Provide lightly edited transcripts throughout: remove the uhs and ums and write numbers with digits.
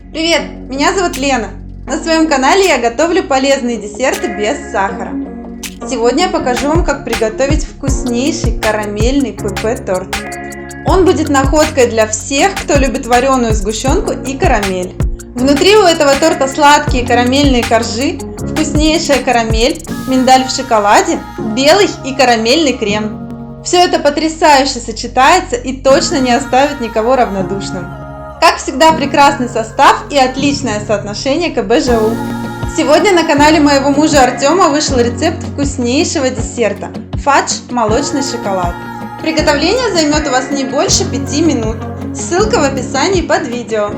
Привет, меня зовут Лена. На своем канале я готовлю полезные десерты без сахара. Сегодня я покажу вам, как приготовить вкуснейший карамельный ПП-торт. Он будет находкой для всех, кто любит вареную сгущенку и карамель. Внутри у этого торта сладкие карамельные коржи, вкуснейшая карамель, миндаль в шоколаде, белый и карамельный крем. Все это потрясающе сочетается и точно не оставит никого равнодушным. Как всегда, прекрасный состав и отличное соотношение КБ-ЖУ. Сегодня на канале моего мужа Артема вышел рецепт вкуснейшего десерта – фадж молочный шоколад. Приготовление займет у вас не больше 5 минут. Ссылка в описании под видео.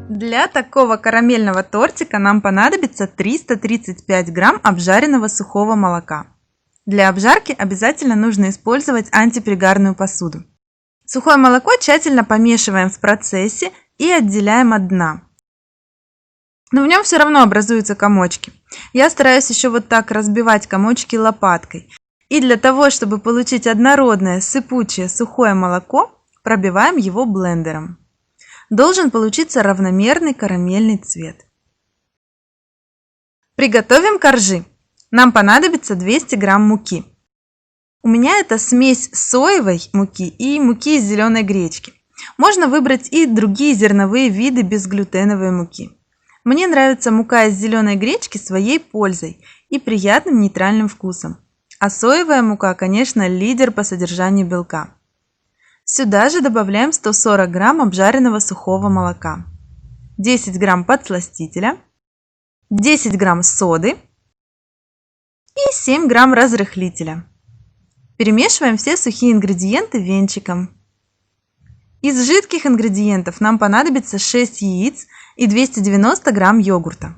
Для такого карамельного тортика нам понадобится 335 грамм обжаренного сухого молока. Для обжарки обязательно нужно использовать антипригарную посуду. Сухое молоко тщательно помешиваем в процессе и отделяем от дна. Но в нем все равно образуются комочки. Я стараюсь еще вот так разбивать комочки лопаткой. И для того, чтобы получить однородное, сыпучее, сухое молоко, пробиваем его блендером. Должен получиться равномерный карамельный цвет. Приготовим коржи. Нам понадобится 200 грамм муки. У меня это смесь соевой муки и муки из зеленой гречки. Можно выбрать и другие зерновые виды безглютеновой муки. Мне нравится мука из зеленой гречки своей пользой и приятным нейтральным вкусом. А соевая мука, конечно, лидер по содержанию белка. Сюда же добавляем 140 грамм обжаренного сухого молока, 10 грамм подсластителя, 10 грамм соды и 7 грамм разрыхлителя. Перемешиваем все сухие ингредиенты венчиком. Из жидких ингредиентов нам понадобится 6 яиц и 290 грамм йогурта.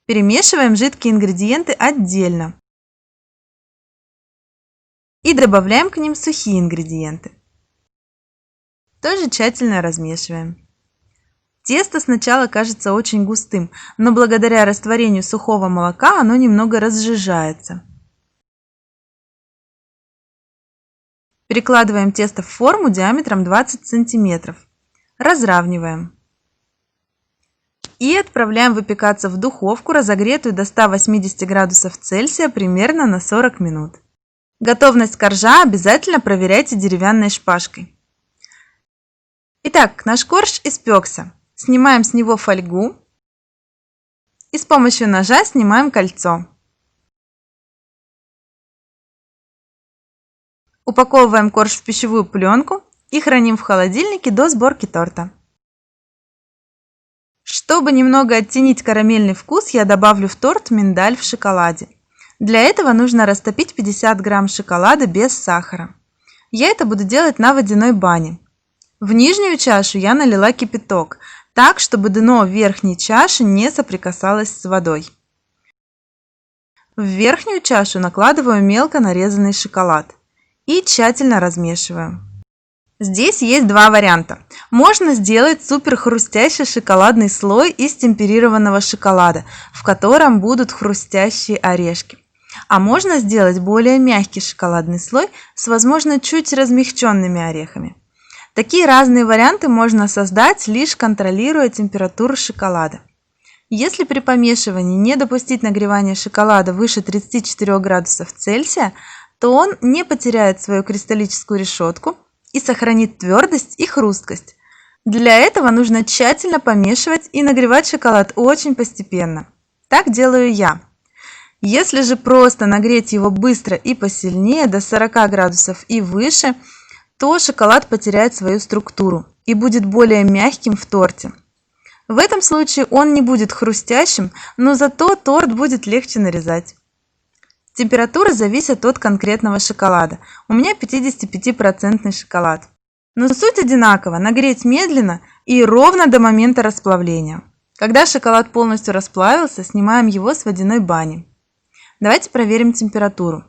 Перемешиваем жидкие ингредиенты отдельно. И добавляем к ним сухие ингредиенты. Тоже тщательно размешиваем. Тесто сначала кажется очень густым, но благодаря растворению сухого молока оно немного разжижается. Перекладываем тесто в форму диаметром 20 см. Разравниваем. И отправляем выпекаться в духовку, разогретую до 180 градусов Цельсия примерно на 40 минут. Готовность коржа обязательно проверяйте деревянной шпажкой. Итак, наш корж испекся. Снимаем с него фольгу и с помощью ножа снимаем кольцо. Упаковываем корж в пищевую пленку и храним в холодильнике до сборки торта. Чтобы немного оттенить карамельный вкус, я добавлю в торт миндаль в шоколаде. Для этого нужно растопить 50 грамм шоколада без сахара. Я это буду делать на водяной бане. В нижнюю чашу я налила кипяток, так, чтобы дно верхней чаши не соприкасалось с водой. В верхнюю чашу накладываю мелко нарезанный шоколад и тщательно размешиваю. Здесь есть два варианта. Можно сделать супер хрустящий шоколадный слой из темперированного шоколада, в котором будут хрустящие орешки. А можно сделать более мягкий шоколадный слой с, возможно, чуть размягченными орехами. Такие разные варианты можно создать, лишь контролируя температуру шоколада. Если при помешивании не допустить нагревания шоколада выше 34 градусов Цельсия, то он не потеряет свою кристаллическую решетку и сохранит твердость и хрусткость. Для этого нужно тщательно помешивать и нагревать шоколад очень постепенно. Так делаю я. Если же просто нагреть его быстро и посильнее, до 40 градусов и выше, то шоколад потеряет свою структуру и будет более мягким в торте. В этом случае он не будет хрустящим, но зато торт будет легче нарезать. Температура зависит от конкретного шоколада. У меня 55% шоколад. Но суть одинакова – нагреть медленно и ровно до момента расплавления. Когда шоколад полностью расплавился, снимаем его с водяной бани. Давайте проверим температуру.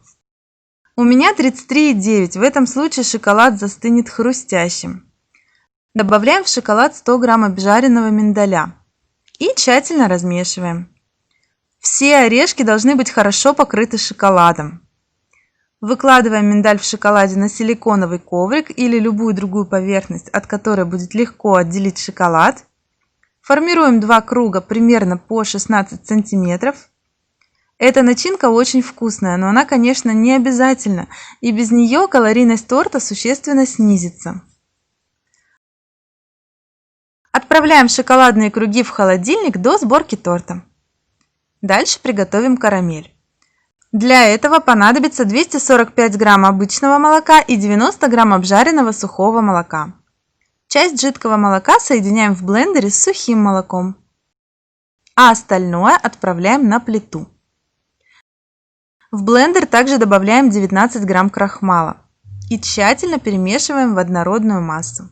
У меня 33,9. В этом случае шоколад застынет хрустящим. Добавляем в шоколад 100 грамм обжаренного миндаля и тщательно размешиваем. Все орешки должны быть хорошо покрыты шоколадом. Выкладываем миндаль в шоколаде на силиконовый коврик или любую другую поверхность, от которой будет легко отделить шоколад. Формируем два круга примерно по 16 сантиметров. Эта начинка очень вкусная, но она, конечно, не обязательна, и без нее калорийность торта существенно снизится. Отправляем шоколадные круги в холодильник до сборки торта. Дальше приготовим карамель. Для этого понадобится 245 грамм обычного молока и 90 грамм обжаренного сухого молока. Часть жидкого молока соединяем в блендере с сухим молоком, а остальное отправляем на плиту. В блендер также добавляем 19 грамм крахмала и тщательно перемешиваем в однородную массу.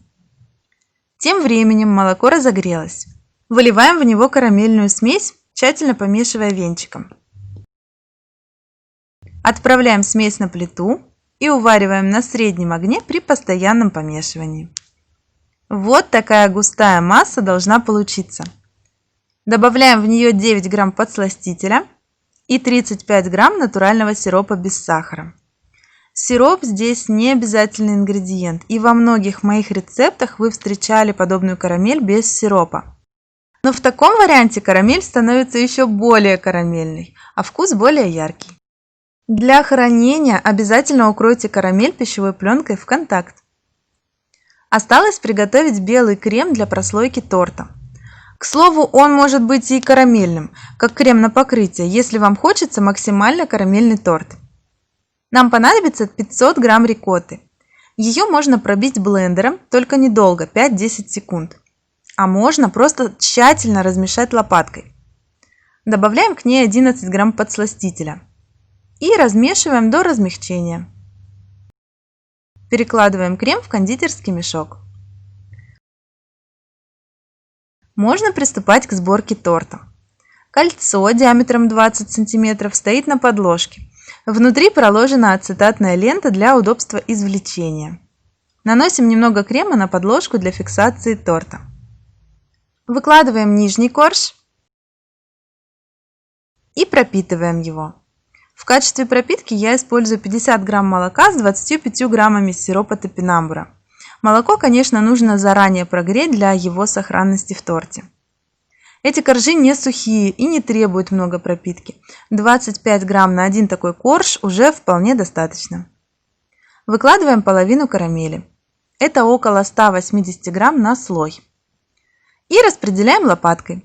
Тем временем молоко разогрелось. Выливаем в него карамельную смесь, тщательно помешивая венчиком. Отправляем смесь на плиту и увариваем на среднем огне при постоянном помешивании. Вот такая густая масса должна получиться. Добавляем в нее 9 грамм подсластителя и 35 грамм натурального сиропа без сахара. Сироп здесь не обязательный ингредиент, и во многих моих рецептах вы встречали подобную карамель без сиропа. Но в таком варианте карамель становится еще более карамельной, а вкус более яркий. Для хранения обязательно укройте карамель пищевой пленкой в контакт. Осталось приготовить белый крем для прослойки торта. К слову, он может быть и карамельным, как крем на покрытие, если вам хочется максимально карамельный торт. Нам понадобится 500 грамм рикотты. Ее можно пробить блендером, только недолго, 5-10 секунд. А можно просто тщательно размешать лопаткой. Добавляем к ней 11 грамм подсластителя и размешиваем до размягчения. Перекладываем крем в кондитерский мешок. Можно приступать к сборке торта. Кольцо диаметром 20 см стоит на подложке. Внутри проложена ацетатная лента для удобства извлечения. Наносим немного крема на подложку для фиксации торта. Выкладываем нижний корж и пропитываем его. В качестве пропитки я использую 50 грамм молока с 25 граммами сиропа топинамбура. Молоко, конечно, нужно заранее прогреть для его сохранности в торте. Эти коржи не сухие и не требуют много пропитки. 25 грамм на один такой корж уже вполне достаточно. Выкладываем половину карамели. Это около 180 грамм на слой. И распределяем лопаткой.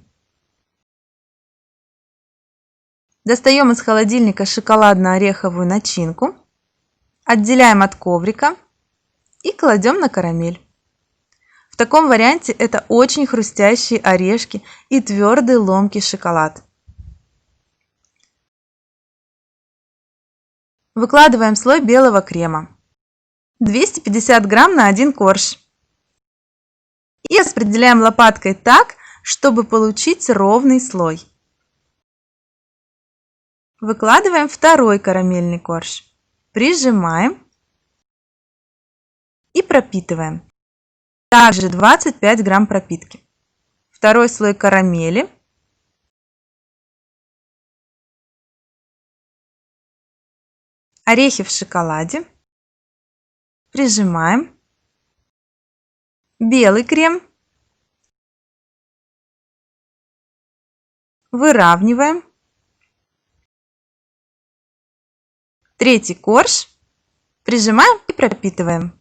Достаем из холодильника шоколадно-ореховую начинку, отделяем от коврика и кладем на карамель. В таком варианте это очень хрустящие орешки и твердый ломкий шоколад. Выкладываем слой белого крема. 250 грамм на один корж. И распределяем лопаткой так, чтобы получить ровный слой. Выкладываем второй карамельный корж. Прижимаем и пропитываем. Также 25 грамм пропитки. Второй слой карамели. Орехи в шоколаде. Прижимаем. Белый крем. Выравниваем. Третий корж. Прижимаем и пропитываем.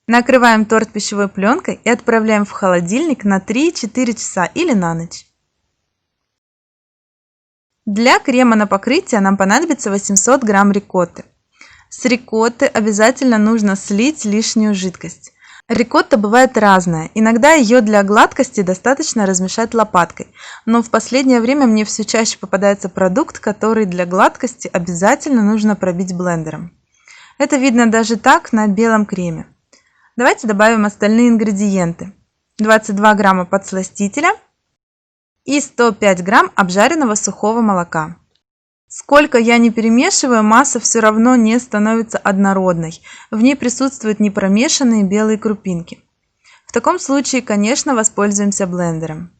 Накрываем торт пищевой пленкой и отправляем в холодильник на 3-4 часа или на ночь. Для крема на покрытие нам понадобится 800 грамм рикотты. С рикотты обязательно нужно слить лишнюю жидкость. Рикотта бывает разная. Иногда ее для гладкости достаточно размешать лопаткой. Но в последнее время мне все чаще попадается продукт, который для гладкости обязательно нужно пробить блендером. Это видно даже так на белом креме. Давайте добавим остальные ингредиенты. 22 грамма подсластителя и 105 грамм обжаренного сухого молока. Сколько я не перемешиваю, масса все равно не становится однородной. В ней присутствуют непромешанные белые крупинки. В таком случае, конечно, воспользуемся блендером.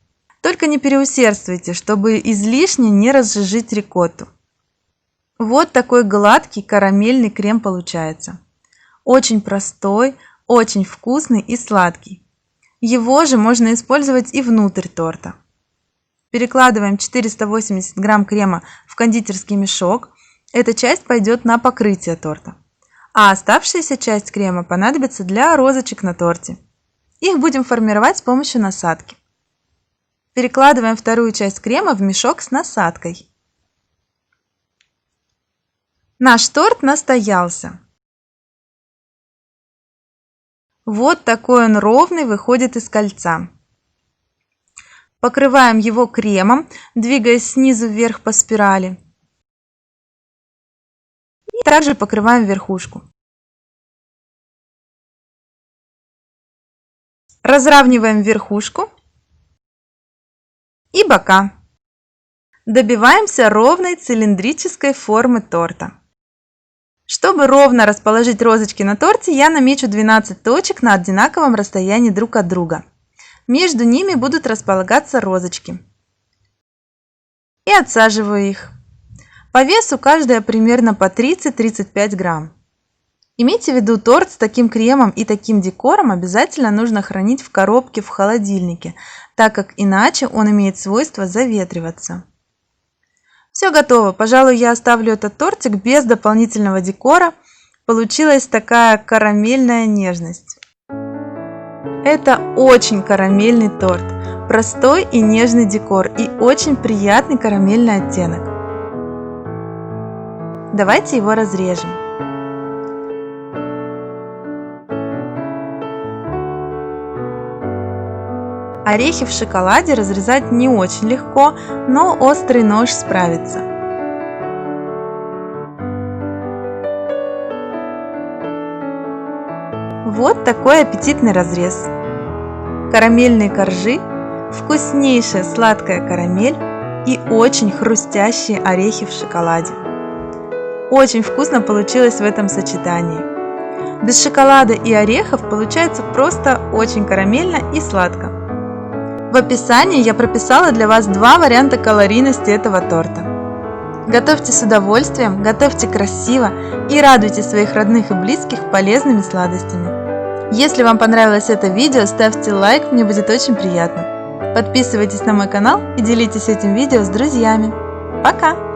Только не переусердствуйте, чтобы излишне не разжижить рикотту. Вот такой гладкий карамельный крем получается. Очень простой, очень вкусный и сладкий. Его же можно использовать и внутрь торта. Перекладываем 480 грамм крема в кондитерский мешок. Эта часть пойдет на покрытие торта. А оставшаяся часть крема понадобится для розочек на торте. Их будем формировать с помощью насадки. Перекладываем вторую часть крема в мешок с насадкой. Наш торт настоялся. Вот такой он ровный выходит из кольца. Покрываем его кремом, двигаясь снизу вверх по спирали. И также покрываем верхушку. Разравниваем верхушку и бока. Добиваемся ровной цилиндрической формы торта. Чтобы ровно расположить розочки на торте, я намечу 12 точек на одинаковом расстоянии друг от друга. Между ними будут располагаться розочки. И отсаживаю их. По весу каждая примерно по 30-35 грамм. Имейте в виду, торт с таким кремом и таким декором обязательно нужно хранить в коробке в холодильнике, так как иначе он имеет свойство заветриваться. Все готово. Пожалуй, я оставлю этот тортик без дополнительного декора. Получилась такая карамельная нежность. Это очень карамельный торт. Простой и нежный декор и очень приятный карамельный оттенок. Давайте его разрежем. Орехи в шоколаде разрезать не очень легко, но острый нож справится. Вот такой аппетитный разрез. Карамельные коржи, вкуснейшая сладкая карамель и очень хрустящие орехи в шоколаде. Очень вкусно получилось в этом сочетании. Без шоколада и орехов получается просто очень карамельно и сладко. В описании я прописала для вас два варианта калорийности этого торта. Готовьте с удовольствием, готовьте красиво и радуйте своих родных и близких полезными сладостями. Если вам понравилось это видео, ставьте лайк, мне будет очень приятно. Подписывайтесь на мой канал и делитесь этим видео с друзьями. Пока!